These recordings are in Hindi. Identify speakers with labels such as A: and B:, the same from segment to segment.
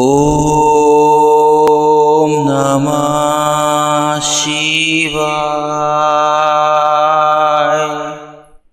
A: ओम नमः शिवाय।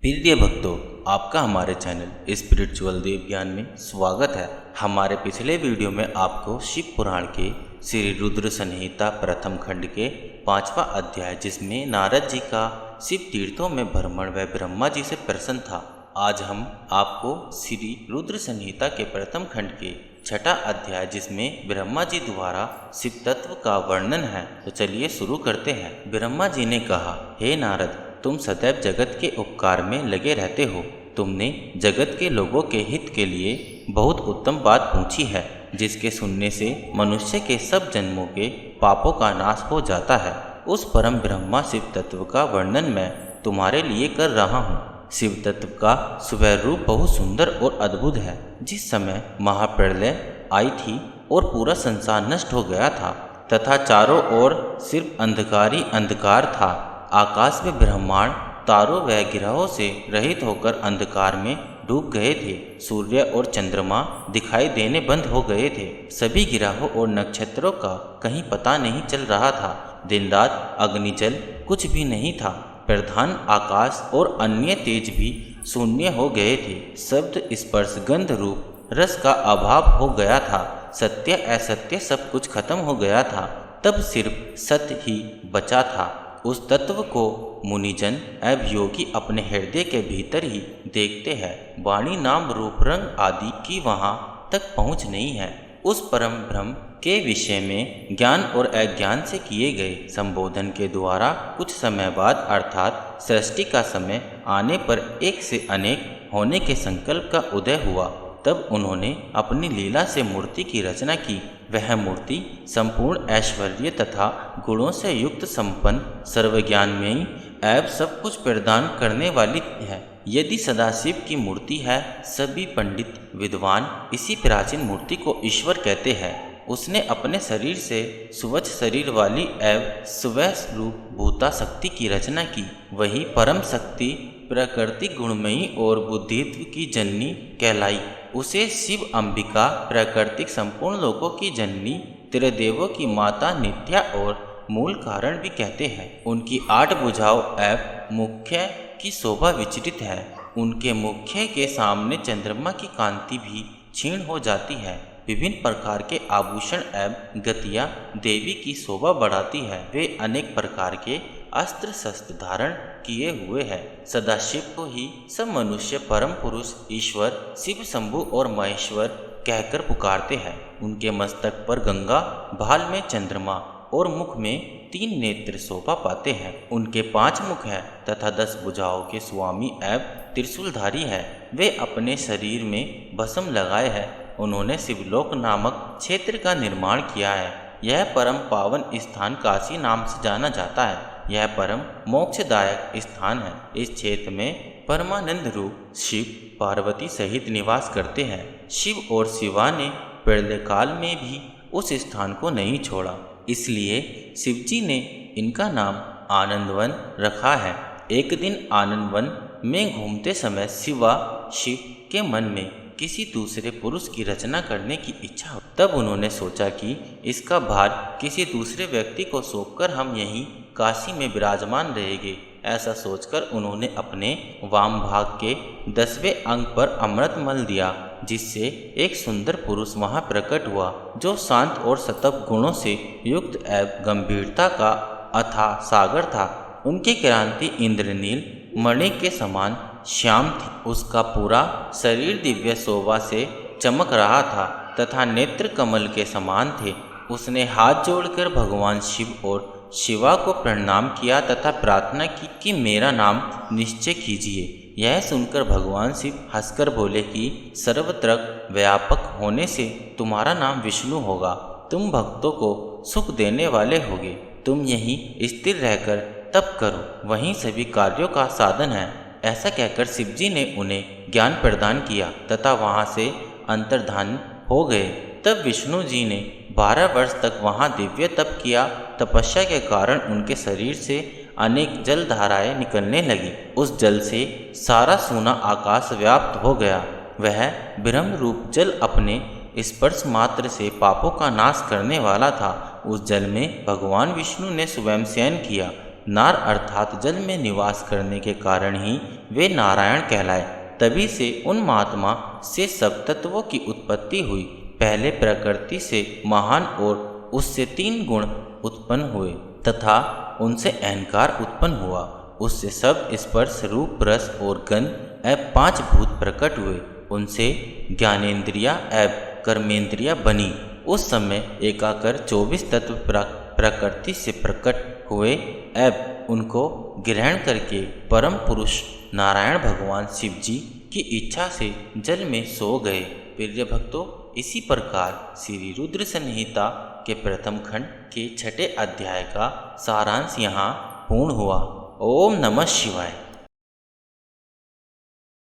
A: प्रिय भक्तों, आपका हमारे चैनल स्पिरिचुअल देव ज्ञान में स्वागत है। हमारे पिछले वीडियो में आपको शिव पुराण के श्री रुद्र संहिता प्रथम खंड के 5वां अध्याय, जिसमें नारद जी का शिव तीर्थों में भ्रमण व ब्रह्मा जी से प्रसन्न था। आज हम आपको श्री रुद्र संहिता के प्रथम खंड के 6वां अध्याय, जिसमें ब्रह्मा जी द्वारा शिव तत्व का वर्णन है, तो चलिए शुरू करते हैं। ब्रह्मा जी ने कहा, हे नारद, तुम सदैव जगत के उपकार में लगे रहते हो। तुमने जगत के लोगों के हित के लिए बहुत उत्तम बात पूछी है, जिसके सुनने से मनुष्य के सब जन्मों के पापों का नाश हो जाता है। उस परम ब्रह्मा शिव तत्व का वर्णन मैं तुम्हारे लिए कर रहा हूँ। शिव तत्व का स्वयं रूप बहुत सुंदर और अद्भुत है। जिस समय महाप्रलय आई थी और पूरा संसार नष्ट हो गया था तथा चारों ओर सिर्फ अंधकार ही अंधकार था, आकाश में ब्रह्मांड तारों व ग्रहों से रहित होकर अंधकार में डूब गए थे। सूर्य और चंद्रमा दिखाई देने बंद हो गए थे। सभी ग्रहों और नक्षत्रों का कहीं पता नहीं चल रहा था। दिन रात अग्निजल कुछ भी नहीं था। प्रधान आकाश और अन्य तेज भी शून्य हो गए थे। शब्द स्पर्श गंध रूप रस का अभाव हो गया था। सत्य असत्य सब कुछ खत्म हो गया था। तब सिर्फ सत्य ही बचा था। उस तत्व को मुनिजन एवं योगी अपने हृदय के भीतर ही देखते हैं। वाणी नाम रूप रंग आदि की वहाँ तक पहुँच नहीं है। उस परम ब्रह्म के विषय में ज्ञान और अज्ञान से किए गए संबोधन के द्वारा कुछ समय बाद, अर्थात सृष्टि का समय आने पर एक से अनेक होने के संकल्प का उदय हुआ। तब उन्होंने अपनी लीला से मूर्ति की रचना की। वह मूर्ति संपूर्ण ऐश्वर्य तथा गुणों से युक्त, संपन्न, सर्वज्ञानमयी एवं सब कुछ प्रदान करने वाली है। यदि सदाशिव की मूर्ति है, सभी पंडित विद्वान इसी प्राचीन मूर्ति को ईश्वर कहते हैं। उसने अपने शरीर से स्वच्छ शरीर वाली एवं स्वरूप भूता शक्ति की रचना की। वही परम शक्ति प्रकृति गुणमयी और बुद्धित्व की जननी कहलाई। उसे शिव अंबिका प्राकृतिक संपूर्ण लोकों की जननी, त्रिदेवों की माता, नित्या और मूल कारण भी कहते हैं। उनकी 8 भुजाओं एवं मुख्य की शोभा विचरित है। उनके मुख्य के सामने चंद्रमा की कांति भी क्षीण हो जाती है। विभिन्न प्रकार के आभूषण एवं गतियाँ देवी की शोभा बढ़ाती है। वे अनेक प्रकार के अस्त्र शस्त्र धारण किए हुए हैं। सदाशिव को ही सब मनुष्य परम पुरुष ईश्वर शिव शंभु और महेश्वर कहकर पुकारते हैं। उनके मस्तक पर गंगा, भाल में चंद्रमा और मुख में 3 नेत्र शोभा पाते हैं। उनके 5 मुख हैं तथा 10 भुजाओं के स्वामी एवं त्रिशूलधारी है। वे अपने शरीर में भस्म लगाए हैं। उन्होंने शिवलोक नामक क्षेत्र का निर्माण किया है। यह परम पावन स्थान काशी नाम से जाना जाता है। यह परम मोक्षदायक स्थान है। इस क्षेत्र में परमानंद रूप शिव पार्वती सहित निवास करते हैं। शिव और शिवा ने प्रलय काल में भी उस स्थान को नहीं छोड़ा, इसलिए शिवजी ने इनका नाम आनंदवन रखा है। एक दिन आनंदवन में घूमते समय शिव के मन में किसी दूसरे पुरुष की रचना करने की इच्छा हो। तब उन्होंने सोचा कि इसका भार किसी दूसरे व्यक्ति को सौंपकर हम यहीं काशी में विराजमान रहेंगे। ऐसा सोचकर उन्होंने अपने वाम भाग के 10वें अंग पर अमृत मल दिया, जिससे एक सुंदर पुरुष वहां प्रकट हुआ, जो शांत और सतत गुणों से युक्त एवं गंभीरता का अथाह सागर था। उनकी क्रांति इंद्रनील मणि के समान श्याम थी। उसका पूरा शरीर दिव्य शोभा से चमक रहा था तथा नेत्र कमल के समान थे। उसने हाथ जोड़कर भगवान शिव और शिवा को प्रणाम किया तथा प्रार्थना की कि मेरा नाम निश्चय कीजिए। यह सुनकर भगवान शिव हंसकर बोले कि सर्वत्र व्यापक होने से तुम्हारा नाम विष्णु होगा। तुम भक्तों को सुख देने वाले होगे। तुम यहीं स्थिर रहकर तप करो, वहीं सभी कार्यों का साधन है। ऐसा कहकर शिवजी ने उन्हें ज्ञान प्रदान किया तथा वहां से अंतर्धान हो गए। तब विष्णु जी ने 12 वर्ष तक वहां दिव्य तप किया। तपस्या के कारण उनके शरीर से अनेक जल धाराएं निकलने लगी। उस जल से सारा सोना आकाश व्याप्त हो गया। वह ब्रह्म रूप जल अपने स्पर्श मात्र से पापों का नाश करने वाला था, उस जल में भगवान विष्णु ने स्वयं शयन किया। नार अर्थात जल में निवास करने के कारण ही वे नारायण कहलाए। तभी से उन महात्मा से सब तत्वों की उत्पत्ति हुई। पहले प्रकृति से महान और उससे 3 गुण उत्पन्न हुए तथा उनसे अहंकार उत्पन्न हुआ। उससे सब स्पर्श, रूप, रस और गंध एवं 5 भूत प्रकट हुए। उनसे ज्ञानेन्द्रिया एवं कर्मेंद्रिया बनी। उस समय एकाकर 24 तत्व प्रकृति से प्रकट हुए एवं उनको ग्रहण करके परम पुरुष नारायण भगवान शिव जी की इच्छा से जल में सो गए। प्रिय भक्तों, इसी प्रकार श्री रुद्र संहिता के प्रथम खंड के 6ठे अध्याय का सारांश यहाँ पूर्ण हुआ। ओम नमः शिवाय।